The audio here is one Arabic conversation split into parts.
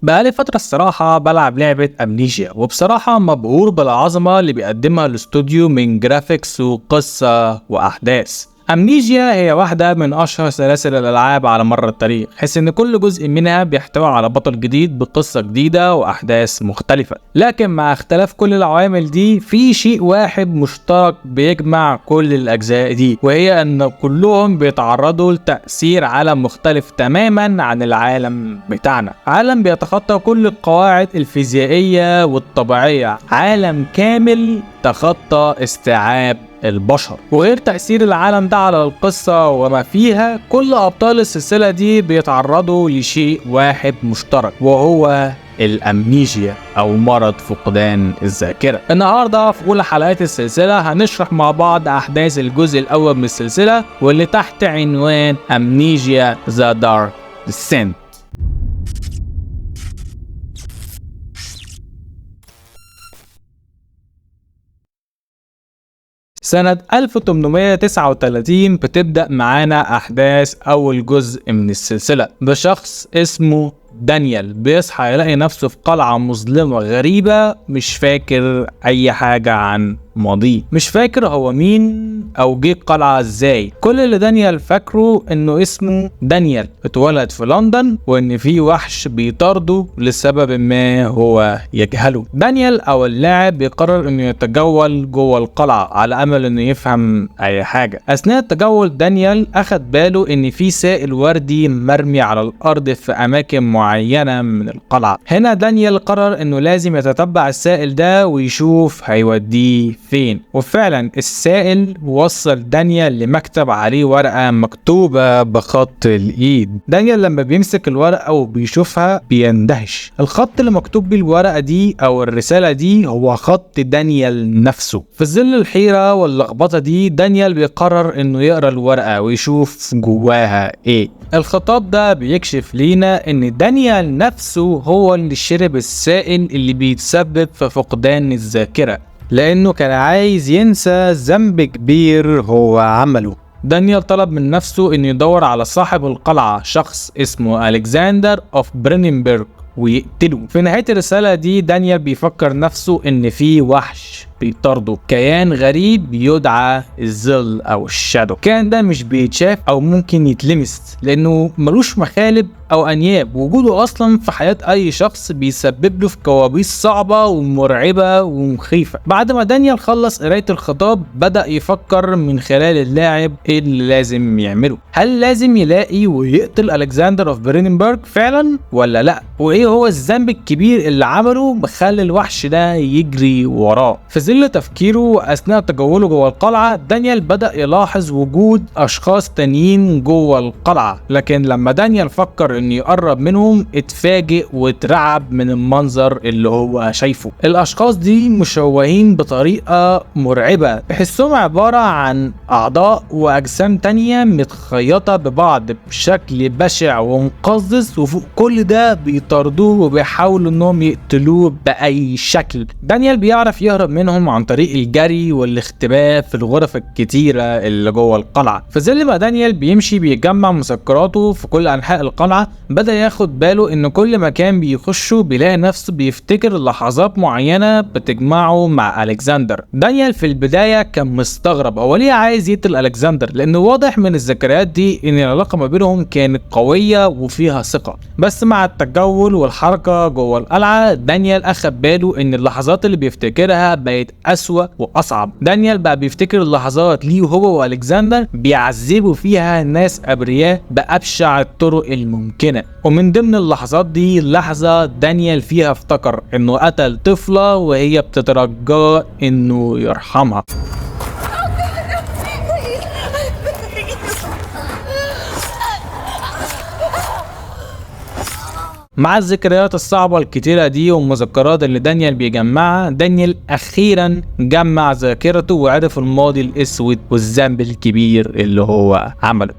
بقالي فترة الصراحة بلعب لعبة أمنيجيا، وبصراحة مبهور بالعظمة اللي بيقدمها الاستوديو من جرافيكس وقصة وأحداث. أمنيجيا هي واحدة من أشهر سلاسل الألعاب على مر التاريخ، حيث إن كل جزء منها بيحتوي على بطل جديد بقصة جديدة وأحداث مختلفة. لكن مع اختلاف كل العوامل دي، في شيء واحد مشترك بيجمع كل الأجزاء دي، وهي إن كلهم بيتعرضوا لتأثير عالم مختلف تماما عن العالم بتاعنا، عالم بيتخطى كل القواعد الفيزيائية والطبيعية، عالم كامل تخطى استيعاب البشر. وغير تأثير العالم ده على القصة وما فيها، كل أبطال السلسلة دي بيتعرضوا لشيء واحد مشترك، وهو الأمنيجيا أو مرض فقدان الذاكرة. النهاردة في أولى حلقات السلسلة هنشرح مع بعض أحداث الجزء الأول من السلسلة، واللي تحت عنوان أمنيجيا ذا دارك ديسنت. سنة 1839 بتبدأ معانا أحداث أول جزء من السلسلة بشخص اسمه دانيال بيصحى يلاقي نفسه في قلعة مظلمة غريبة، مش فاكر أي حاجة عن ماضيه، مش فاكر هو مين أو جه القلعة ازاي. كل اللي دانيال فاكره إنه اسمه دانيال، اتولد في لندن، وإن في وحش بيطارده لسبب ما هو يجهله. دانيال أو اللاعب بيقرر إنه يتجول جوه القلعة على أمل إنه يفهم أي حاجة. أثناء التجول دانيال أخد باله إن في سائل وردي مرمي على الأرض في أماكن معينة من القلعة. هنا دانيال قرر إنه لازم يتتبع السائل ده ويشوف هيوديه فين. وفعلا السائل وصل دانيال لمكتب عليه ورقة مكتوبة بخط الإيد. دانيال لما بيمسك الورقة وبيشوفها بيندهش. الخط اللي مكتوب بيه الورقة دي أو الرسالة دي هو خط دانيال نفسه. في ظل الحيرة واللخبطة دي، دانيال بيقرر إنه يقرأ الورقة ويشوف جواها إيه. الخطاب ده بيكشف لينا إن دانيال نفسه هو اللي شرب السائل اللي بيتسبب في فقدان الذاكرة، لأنه كان عايز ينسى ذنب كبير هو عمله. دانيال طلب من نفسه إنه يدور على صاحب القلعة، شخص اسمه ألكسندر أوف بريننبرغ، ويقتله. في نهاية الرسالة دي دانيال بيفكر نفسه إن في وحش بيطارده، كيان غريب يدعى الظل أو الشادو. كان ده مش بيتشاف أو ممكن يتلمس، لأنه ملوش مخالب أو أنياب. وجوده أصلا في حياة أي شخص بيسبب له في كوابيس صعبة ومرعبة ومخيفة. بعد ما دانيال خلص قراية الخطاب، بدأ يفكر من خلال اللاعب إيه اللي لازم يعمله. هل لازم يلاقي ويقتل ألكسندر أوف بريننبرغ فعلا ولا لأ؟ وإيه هو الذنب الكبير اللي عمله بخلي الوحش ده يجري وراه؟ في ظل تفكيره أثناء تجوله جوه القلعة، دانيال بدأ يلاحظ وجود أشخاص تانيين جوه القلعة. لكن لما دانيال فكر إنه يقرب منهم، اتفاجئ واترعب من المنظر اللي هو شايفه. الأشخاص دي مشوهين بطريقة مرعبة، بحسهم عبارة عن أعضاء وأجسام تانية متخيطة ببعض بشكل بشع ومقزز، وفوق كل ده بيطاردوه وبيحاولوا إنهم يقتلوه بأي شكل. دانيال بيعرف يهرب منهم عن طريق الجري والاختباء في الغرف الكتيرة اللي جوه القلعة. في ظل ما دانيال بيمشي بيجمع مسكراته في كل أنحاء القلعة، بدأ ياخد باله إن كل مكان بيخشه بيلاقي نفسه بيفتكر لحظات معينة بتجمعه مع ألكسندر. دانيال في البداية كان مستغرب هو ليه عايز يقتل ألكسندر، لأنه واضح من الذكريات دي إن العلاقة ما بينهم كانت قوية وفيها ثقة. بس مع التجول والحركة جوه القلعة، دانيال أخد باله إن اللحظات اللي بيفتكرها بقت أسوأ وأصعب. دانيال بقى بيفتكر اللحظات ليه هو وألكسندر بيعذبوا فيها ناس أبرياء بأبشع الطرق الممكنة. ومن ضمن اللحظات دي لحظة دانيال فيها افتكر إنه قتل طفلة وهي بتترجى إنه يرحمها. مع الذكريات الصعبة الكتيرة دي والمذكرات اللي دانيال بيجمعها، دانيال أخيرا جمع ذاكرته وعرف الماضي الأسود والذنب الكبير اللي هو عمله.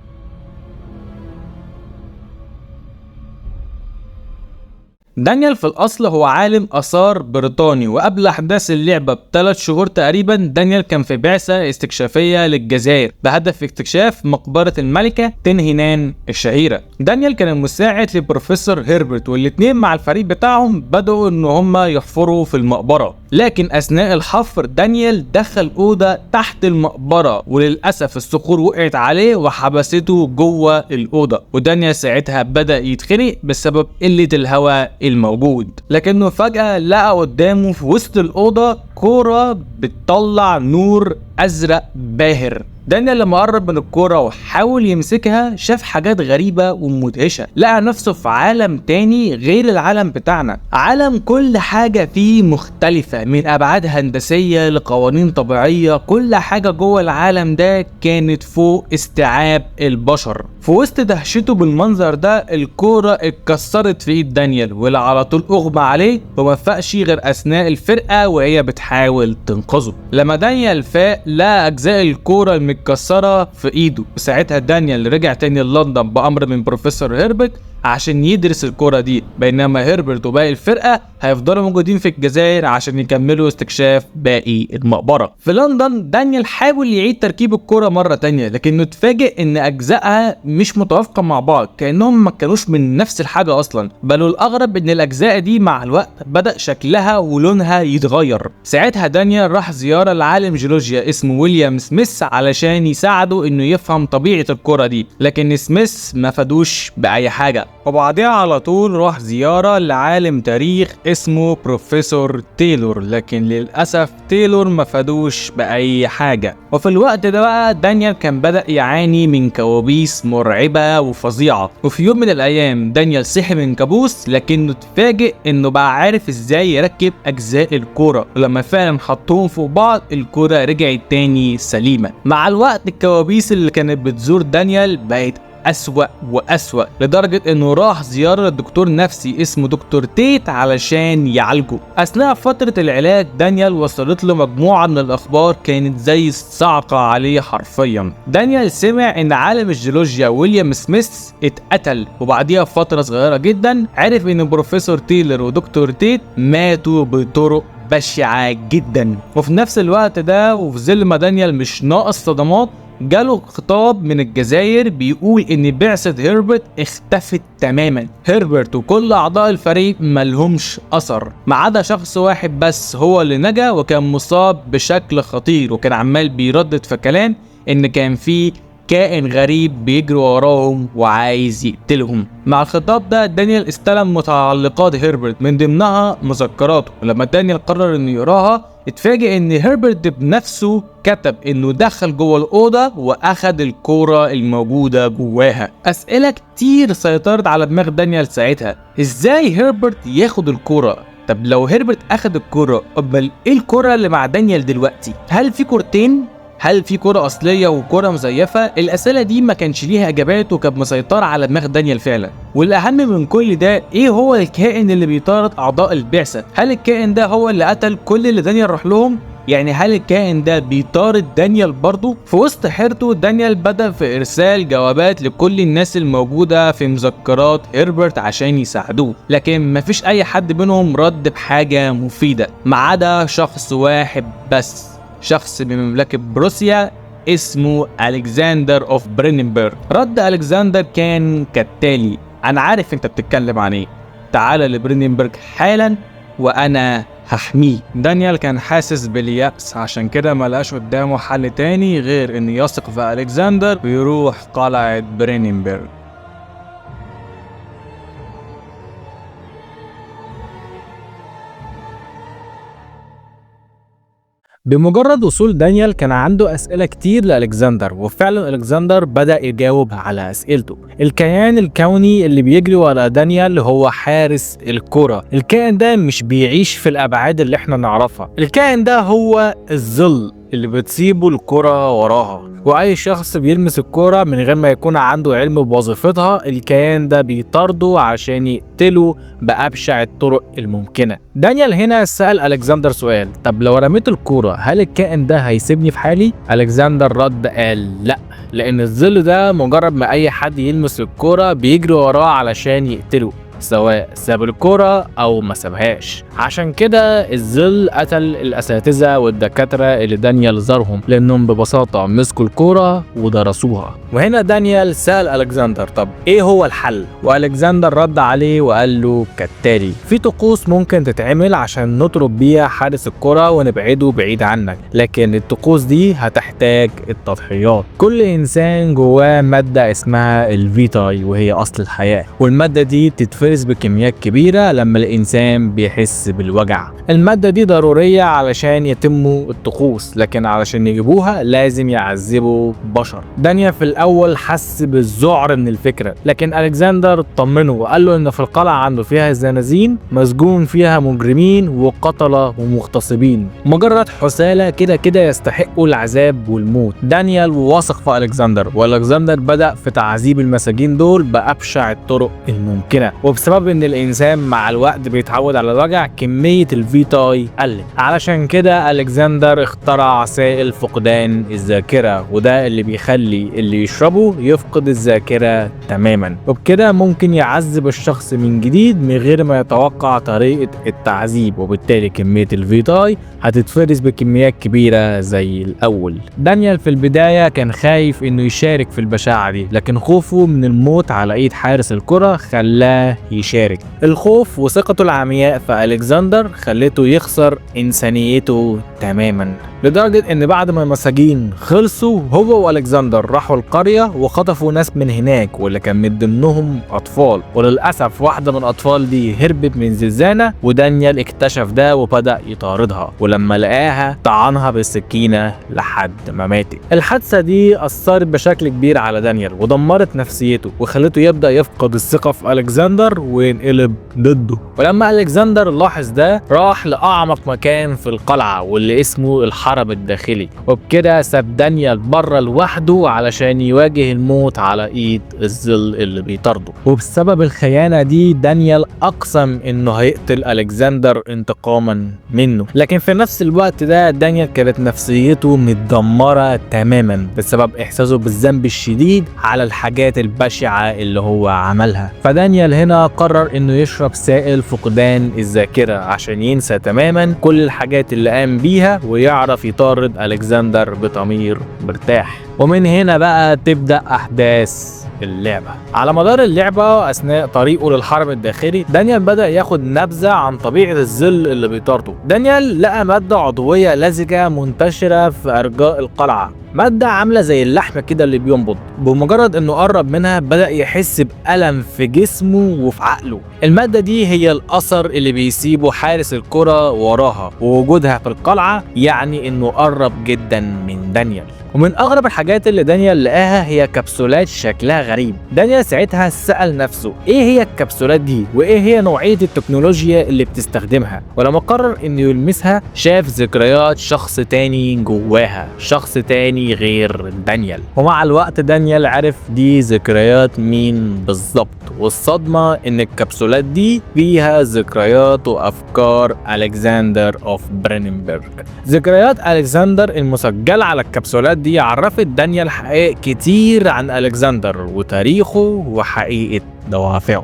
دانيال في الاصل هو عالم اثار بريطاني، وقبل احداث اللعبه ب3 شهور تقريبا دانيال كان في بعثه استكشافيه للجزائر بهدف اكتشاف مقبره الملكه تنهينان الشهيره. دانيال كان المساعد لبروفيسور هيربرت، والاتنين مع الفريق بتاعهم بدأوا ان هم يحفروا في المقبره، لكن اثناء الحفر دانيال دخل اوضه تحت المقبره، وللاسف الصخور وقعت عليه وحبسته جوه الاوضه، ودانيال ساعتها بدأ يتخنق بسبب قله الهواء الموجود. لكنه فجأة لقى قدامه في وسط الاوضه كوره بتطلع نور ازرق باهر. دانيال لما قرب من الكورة وحاول يمسكها شاف حاجات غريبة ومدهشة، لقى نفسه في عالم تاني غير العالم بتاعنا، عالم كل حاجة فيه مختلفة من أبعاد هندسية لقوانين طبيعية. كل حاجة جوه العالم ده كانت فوق استيعاب البشر. في وسط دهشته بالمنظر ده الكورة اتكسرت في ايد دانيال، واللي على طول اغمى عليه ومفقش غير اثناء الفرقة وهي بتحاول تنقذه. لما دانيال فاق لقى اجزاء الكورة المتكسرة في ايده، وساعتها دانيال رجع تاني لندن بامر من بروفيسور هيربرت عشان يدرس الكرة دي، بينما هيربرت وباقي الفرقة هيفضلوا موجودين في الجزائر عشان يكملوا استكشاف باقي المقبرة. في لندن دانيال حاول يعيد تركيب الكرة مرة تانية، لكنه اتفاجئ ان اجزائها مش متوافقة مع بعض، كأنهم ما كانوش من نفس الحاجة اصلا، بل الاغرب ان الاجزاء دي مع الوقت بدأ شكلها ولونها يتغير. ساعتها دانيال راح زيارة لعالم جيولوجيا اسمه ويليام سميث علشان يساعده انه يفهم طبيعة الكرة دي، لكن سميث ما فادوش بأي حاجة. وبعدها على طول راح زيارة لعالم تاريخ اسمه بروفيسور تايلور، لكن للأسف تايلور ما فادوش بأي حاجة. وفي الوقت ده بقى دانيال كان بدأ يعاني من كوابيس مرعبة وفظيعة، وفي يوم من الأيام دانيال صحي من كابوس، لكنه اتفاجئ انه بقى عارف ازاي يركب أجزاء الكورة، ولما فعلا حطهم فوق بعض الكورة رجعت تاني سليمة. مع الوقت الكوابيس اللي كانت بتزور دانيال بقت أسوأ وأسوأ، لدرجة انه راح زيارة لدكتور نفسي اسمه دكتور تيت علشان يعالجه. اثناء فترة العلاج دانيال وصلت له مجموعة من الاخبار كانت زي الصعقة عليه حرفيا. دانيال سمع ان عالم الجيولوجيا ويليام سميث اتقتل، وبعديها بفترة صغيرة جدا عرف ان بروفيسور تايلور ودكتور تيت ماتوا بطرق بشعة جدا. وفي نفس الوقت ده وفي ظل ما دانيال مش ناقص صدمات، جاله خطاب من الجزائر بيقول ان بعثة هيربرت اختفت تماما. هيربرت وكل اعضاء الفريق ملهمش اثر ما عدا شخص واحد بس هو اللي نجا، وكان مصاب بشكل خطير، وكان عمال بيردد في كلام ان كان فيه كائن غريب بيجري وراهم وعايز يقتلهم. مع الخطاب ده دانيال استلم متعلقات هيربرت من ضمنها مذكراته، ولما دانيال قرر انه يقراها اتفاجئ ان هيربرت بنفسه كتب انه دخل جوه الاوضه واخد الكوره الموجوده جواها. اسئله كتير سيطرت على دماغ دانيال ساعتها، ازاي هيربرت ياخد الكوره؟ طب لو هيربرت اخد الكوره امال ايه الكوره اللي مع دانيال دلوقتي؟ هل في كورتين؟ هل في كرة أصلية وكرة مزيفة؟ الأسئلة دي ما كانش ليها إجابات وكانت مسيطرة على دماغ دانيال فعلا. والأهم من كل ده إيه هو الكائن اللي بيطارد أعضاء البعثة؟ هل الكائن ده هو اللي قتل كل اللي دانيال راح لهم؟ يعني هل الكائن ده بيطارد دانيال برضه؟ في وسط حيرته دانيال بدأ في إرسال جوابات لكل الناس الموجودة في مذكرات هيربرت عشان يساعدوه، لكن مفيش أي حد منهم رد بحاجة مفيدة ما عدا شخص واحد بس، شخص من مملكة بروسيا اسمه ألكسندر اوف بريننبرغ. رد ألكسندر كان كالتالي: أنا عارف أنت بتتكلم عن إيه، تعال لبريننبرغ حالا وأنا هحميه. دانيال كان حاسس باليأس، عشان كده ملقاش قدامه حل تاني غير إنه يثق في ألكسندر ويروح قلعة بريننبرغ. بمجرد وصول دانيال كان عنده أسئلة كتير لألكسندر، وفعلا ألكسندر بدأ يجاوب على أسئلته. الكيان الكوني اللي بيجري ورا دانيال هو حارس الكرة. الكائن ده مش بيعيش في الأبعاد اللي احنا نعرفها، الكائن ده هو الظل اللي بتسيبه الكرة وراها، واي شخص بيلمس الكرة من غير ما يكون عنده علم بوظيفتها الكيان ده بيطارده عشان يقتله بأبشع الطرق الممكنة. دانيال هنا سأل ألكسندر سؤال: طب لو رميت الكرة هل الكائن ده هيسيبني في حالي؟ ألكسندر رد قال لا، لأن الظل ده مجرد ما أي حد يلمس الكرة بيجري وراه علشان يقتله. سواء ساب الكرة او ما سابهاش. عشان كده الظل قتل الاساتذة والدكاترة اللي دانيال زارهم، لانهم ببساطة مسكوا الكرة ودرسوها. وهنا دانيال سأل الكسندر طب ايه هو الحل؟ والكسندر رد عليه وقال له كالتالي: في طقوس ممكن تتعمل عشان نطرد بيها حارس الكرة ونبعده بعيد عنك، لكن الطقوس دي هتحتاج التضحيات. كل انسان جواه مادة اسمها الفيتاي وهي اصل الحياة، والمادة دي بتتفرز بكميات كبيرة لما الانسان بيحس بالوجع. المادة دي ضرورية علشان يتموا الطقوس، لكن علشان يجيبوها لازم يعذبوا بشر. دانيال في الاول حس بالذعر من الفكرة، لكن الكسندر طمنه وقال له ان في القلعة عنده فيها زنازين مسجون فيها مجرمين وقتلة ومغتصبين، مجرد حسالة كده يستحقوا العذاب والموت. دانيال وثق في الكسندر، والكسندر بدأ في تعذيب المساجين دول بأبشع الطرق الممكنة. وبسبب ان الانسان مع الوقت بيتعود على الوجع كمية الفيتاي قلت. علشان كده الكسندر اخترع سائل فقدان الذاكرة، وده اللي بيخلي اللي يشربه يفقد الذاكرة تماما، وبكده ممكن يعذب الشخص من جديد من غير ما يتوقع طريقة التعذيب، وبالتالي كمية الفيتاي هتتفرز بكميات كبيرة زي الأول. دانيال في البداية كان خايف انه يشارك في البشاعة دي، لكن خوفه من الموت على ايد حارس الكرة خلاه يشارك. الخوف وثقته العمياء في الكسندر خلته يخسر إنسانيته تماما، لدرجة ان بعد ما المساجين خلصوا هو والكسندر راحوا القرية وخطفوا ناس من هناك، واللي كان من ضمنهم اطفال. وللاسف واحدة من الاطفال دي هربت من زنزانة، ودانيال اكتشف ده وبدأ يطاردها، ولما لقاها طعنها بالسكينة لحد ما ماتت. الحادثة دي اثرت بشكل كبير على دانيال ودمرت نفسيته وخلته يبدأ يفقد الثقة في الكسندر وينقلب ضده. ولما الكسندر لاحظ ده راح لأعمق مكان في القلعة واللي اسمه الحرم الداخلي، وبكده ساب دانيال بره لوحده علشان يواجه الموت على ايد الظل اللي بيطارده. وبسبب الخيانة دي دانيال اقسم انه هيقتل الكسندر انتقاما منه، لكن في نفس الوقت ده دانيال كانت نفسيته متدمرة تماما بسبب احساسه بالذنب الشديد على الحاجات البشعة اللي هو عملها. فدانيال هنا قرر انه يشرب سائل فقدان الذاكرة عشان ينسى تماما كل الحاجات اللي قام بيها ويعرف يطارد الكسندر بضمير مرتاح. ومن هنا بقى تبدأ أحداث اللعبة. على مدار اللعبة أثناء طريقه للحرم الداخلي دانيال بدأ ياخد نبذة عن طبيعة الظل اللي بيطارده. دانيال لقى مادة عضوية لزجة منتشرة في أرجاء القلعة، مادة عاملة زي اللحم كده اللي بينبض. بمجرد انه قرب منها بدأ يحس بألم في جسمه وفي عقله. المادة دي هي الأثر اللي بيسيبه حارس الكرة وراها، ووجودها في القلعة يعني انه قرب جدا من دانيال. ومن اغرب الحاجات اللي دانيال لقاها هي كبسولات شكلها غريب. دانيال ساعتها سأل نفسه ايه هي الكبسولات دي وايه هي نوعية التكنولوجيا اللي بتستخدمها، ولما قرر انه يلمسها شاف ذكريات شخص تاني جواها، شخص تاني غير دانيال. ومع الوقت دانيال عرف دي ذكريات مين بالظبط، والصدمة ان الكبسولات دي فيها ذكريات وافكار الكسندر اوف بريننبرج. ذكريات الكسندر المسجلة على الكبسولات دي عرفت دانيال حقائق كتير عن الكسندر وتاريخه وحقيقة دوافعه.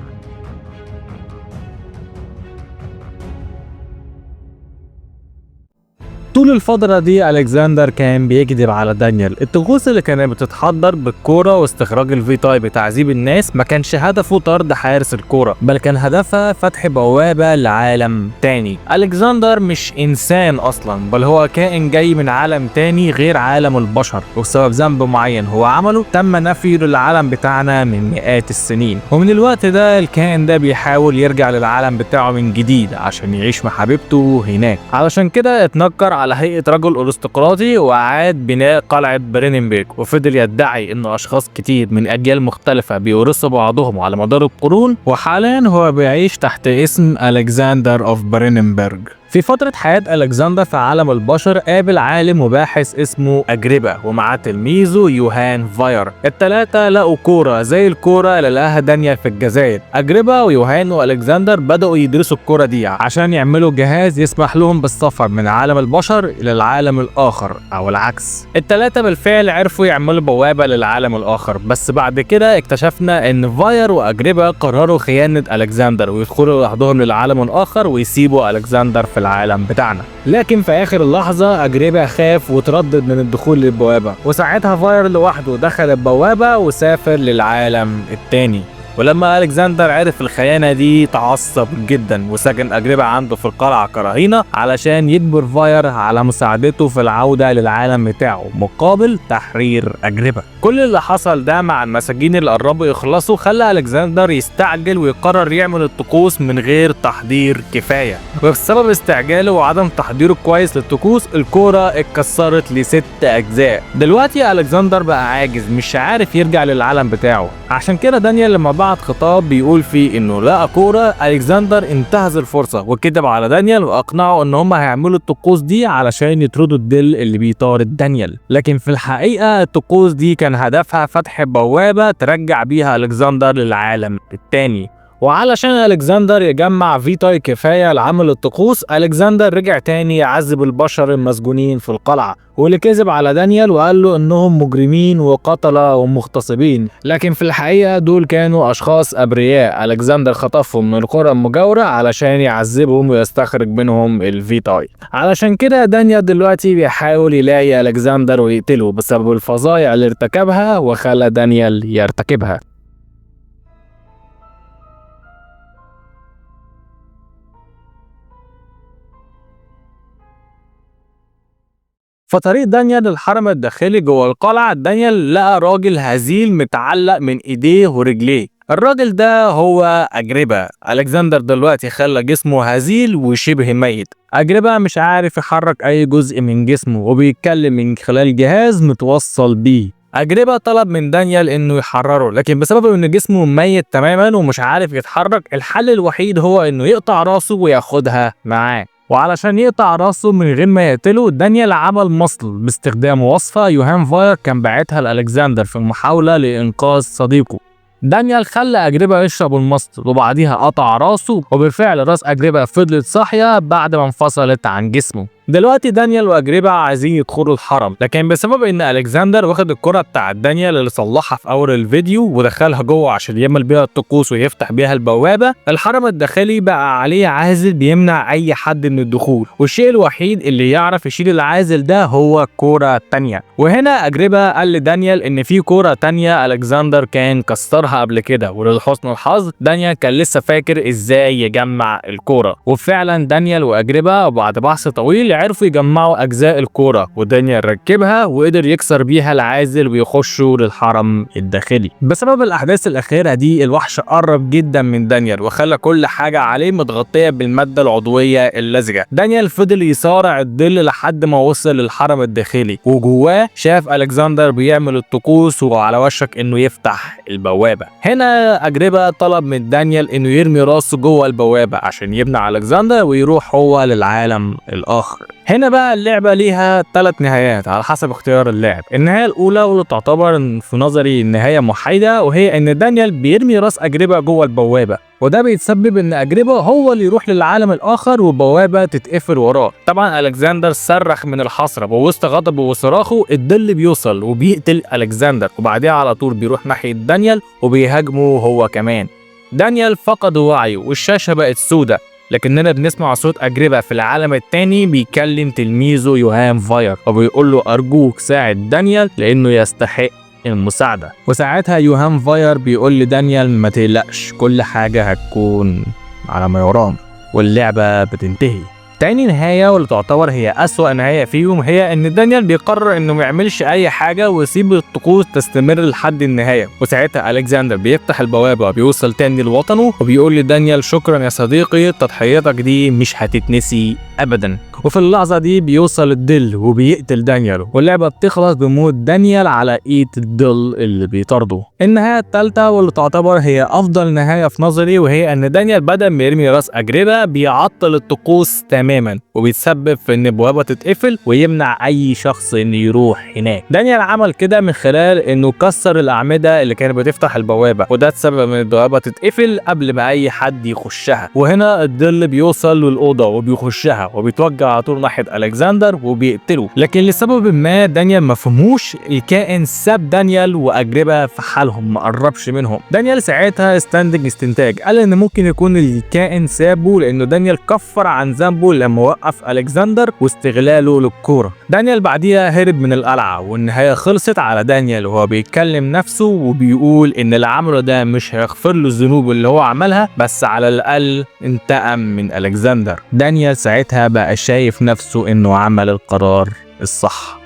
طول الفترة دي الكسندر كان بيكذب على دانيال. الطقوس اللي كانت بتتحضر بالكورة واستخراج الفيتاي بتعذيب الناس ما كانش هدفه طرد حارس الكورة، بل كان هدفها فتح بوابة لعالم تاني. الكسندر مش انسان اصلا، بل هو كائن جاي من عالم تاني غير عالم البشر، وبسبب ذنب معين هو عمله تم نفيه للعالم بتاعنا من مئات السنين. ومن الوقت ده الكائن ده بيحاول يرجع للعالم بتاعه من جديد عشان يعيش مع حبيبته هناك. علشان كده اتنكر على هيئة رجل أرستقراطي وأعاد بناء قلعة بريننبرج، وفضل يدعي إن أشخاص كتير من أجيال مختلفة بيورثوا بعضهم على مدار القرون، وحاليا هو بيعيش تحت اسم ألكسندر أوف بريننبرج. في فترة حياة ألكسندر في عالم البشر قابل عالم وباحث اسمه أجربا ومعاه تلميذه يوهان فاير. التلاتة لقوا كورة زي الكورة اللي لقاها دانيال في الجزائر. أجربا ويوهان وألكسندر بدأوا يدرسوا الكورة دي عشان يعملوا جهاز يسمح لهم بالسفر من عالم البشر إلى العالم الآخر أو العكس. التلاتة بالفعل عرفوا يعملوا بوابة للعالم الآخر، بس بعد كده اكتشفنا إن فاير وأجربا قرروا خيانة ألكسندر ويدخلوا لوحدهم للعالم الآخر ويسيبوا ألكسندر في العالم بتاعنا. لكن في آخر اللحظة أجربا خاف وتردد من الدخول للبوابة، وساعتها فاير لوحده دخل البوابة وسافر للعالم التاني. ولما ألكسندر عرف الخيانة دي تعصب جدا وسجن أجربا عنده في القلعة كرهينة علشان يجبر فاير على مساعدته في العودة للعالم بتاعه مقابل تحرير أجربا. كل اللي حصل ده مع المساجين اللي قربوا يخلصوا خلى ألكسندر يستعجل ويقرر يعمل الطقوس من غير تحضير كفاية، وبسبب استعجاله وعدم تحضيره كويس للطقوس الكورة اتكسرت ل6 أجزاء. دلوقتي ألكسندر بقى عاجز مش عارف يرجع للعالم بتاعه. عشان كده دانيال لما بعت خطاب بيقول فيه انه لقى كورة، ألكسندر انتهز الفرصة وكذب على دانيال واقنعه ان هم هيعملوا الطقوس دي علشان يطردوا الدل اللي بيطارد دانيال. لكن في الحقيقة الطقوس دي كان هدفها فتح بوابة ترجع بيها ألكسندر للعالم التاني. وعلشان ألكسندر يجمع فيتاي كفاية لعمل الطقوس، ألكسندر رجع تاني يعذب البشر المسجونين في القلعة، واللي كذب على دانيال وقال له انهم مجرمين وقتلة ومغتصبين، لكن في الحقيقة دول كانوا اشخاص ابرياء ألكسندر خطفهم من القرى المجاورة علشان يعذبهم ويستخرج منهم الفيتاي. علشان كده دانيال دلوقتي بيحاول يلاقي ألكسندر ويقتله بسبب الفظايع اللي ارتكبها وخلى دانيال يرتكبها. فطريق دانيال للحرم الداخلي جوه القلعة، دانيال لقى راجل هزيل متعلق من ايديه ورجليه. الراجل ده هو أجربا. ألكسندر دلوقتي خلى جسمه هزيل وشبه ميت. أجربا مش عارف يحرك أي جزء من جسمه وبيتكلم من خلال جهاز متوصل بيه. أجربا طلب من دانيال انه يحرره، لكن بسبب ان جسمه ميت تماما ومش عارف يتحرك الحل الوحيد هو انه يقطع راسه وياخدها معاه. وعلشان يقطع راسه من غير ما يقتله، دانيال عمل مصل باستخدام وصفة يوهان فاير كان باعتها لألكسندر في المحاولة لإنقاذ صديقه. دانيال خلى أجربا يشرب المصل وبعديها قطع راسه، وبالفعل راس أجربا فضلت صاحية بعد ما انفصلت عن جسمه. دلوقتي دانيال وأجربا عايزين يدخلوا الحرم، لكن بسبب ان ألكسندر واخد الكرة بتاعت دانيال اللي صلحها في اول الفيديو ودخلها جوه عشان يعمل بيها الطقوس ويفتح بيها البوابة، الحرم الداخلي بقى عليه عازل بيمنع اي حد من الدخول، والشيء الوحيد اللي يعرف يشيل العازل ده هو كرة تانية. وهنا أجربا قال لدانيال ان في كرة تانية ألكسندر كان كسرها قبل كده، ولحسن الحظ دانيال كان لسه فاكر ازاي يجمع الكرة. وفعلا دانيال وأجربا بعد بحث طويل عرفوا يجمعوا أجزاء الكورة، ودانيال ركبها وقدر يكسر بيها العازل ويخشوا للحرم الداخلي. بسبب الأحداث الأخيرة دي الوحش قرب جدا من دانيال وخلى كل حاجة عليه متغطية بالمادة العضوية اللزجة. دانيال فضل يصارع الظل لحد ما وصل للحرم الداخلي، وجواه شاف ألكسندر بيعمل الطقوس وعلى وشك إنه يفتح البوابة. هنا أجربا طلب من دانيال إنه يرمي راسه جوه البوابة عشان يمنع ألكسندر ويروح هو للعالم الآخر. هنا بقى اللعبة ليها 3 نهايات على حسب اختيار اللاعب. النهاية الأولى واللي تعتبر في نظري النهاية محايدة، وهي إن دانيال بيرمي راس أجربا جوه البوابة، وده بيتسبب إن أجربا هو اللي يروح للعالم الآخر والبوابة تتقفل وراه. طبعا ألكسندر صرخ من الحسرة، ووسط غضبه وصراخه الظل بيوصل وبيقتل ألكسندر، وبعدها على طول بيروح ناحية دانيال وبيهاجمه هو كمان. دانيال فقد وعيه والشاشة بقت سودة، لكننا بنسمع صوت أجربا في العالم التاني بيكلم تلميذه يوهان فاير وبيقول له أرجوك ساعد دانيال لأنه يستحق المساعدة. وساعتها يوهان فاير بيقول لدانيال ما تقلقش، كل حاجة هتكون على ما يرام، واللعبة بتنتهي. تاني نهاية واللي تعتبر هي أسوأ نهاية فيهم هي إن دانيال بيقرر إنه ما يعملش أي حاجة ويسيب الطقوس تستمر لحد النهاية، وساعتها ألكسندر بيفتح البوابة وبيوصل تاني لوطنه وبيقول لدانيال شكرا يا صديقي، تضحيتك دي مش هتتنسي ابدا. وفي اللحظه دي بيوصل الظل وبيقتل دانيال، واللعبه بتخلص بموت دانيال على ايد الظل اللي بيطارده. النهايه الثالثه واللي تعتبر هي افضل نهايه في نظري، وهي ان دانيال بدل ما يرمي راس اجربه بيعطل الطقوس تماما، وبيتسبب في ان البوابه تتقفل ويمنع اي شخص انه يروح هناك. دانيال عمل كده من خلال انه كسر الاعمده اللي كانت بتفتح البوابه، وده تسبب ان البوابه تتقفل قبل ما اي حد يخشها. وهنا الظل بيوصل للاوضه وبيخشها وبيتوجه على طول ناحيه الكسندر وبيقتله، لكن لسبب ما دانيال ما فهموش، الكائن ساب دانيال واجربه في حالهم، ما قربش منهم. دانيال ساعتها استنتاج قال ان ممكن يكون الكائن سابه لانه دانيال كفر عن ذنبه لما وقف الكسندر واستغلاله للكوره. دانيال بعديها هرب من القلعه، والنهايه خلصت على دانيال وهو بيتكلم نفسه وبيقول ان اللي عمله ده مش هيغفر له الذنوب اللي هو عملها، بس على الاقل انتقم من الكسندر. دانيال ساعتها بقى شايف نفسه انه عمل القرار الصح.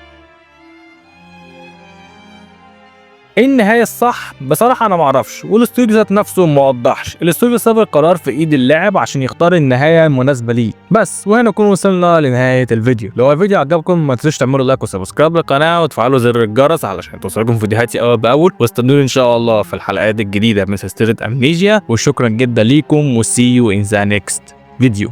ايه النهايه الصح؟ بصراحه انا معرفش، والاستوديو ذات نفسه ما وضحش. الاستوديو ساب القرار في ايد اللاعب عشان يختار النهايه المناسبه ليه بس. وهنا نكون وصلنا لنهايه الفيديو. لو الفيديو عجبكم ما تنسوش تعملوا لايك وسبسكرايب للقناه وتفعلوا زر الجرس علشان توصلكم فيديوهاتي اول باول، واستنوني ان شاء الله في الحلقات الجديده من سلسله امنيجيا. وشكرا جدا ليكم، وسي يو ان ذا نيكست فيديو.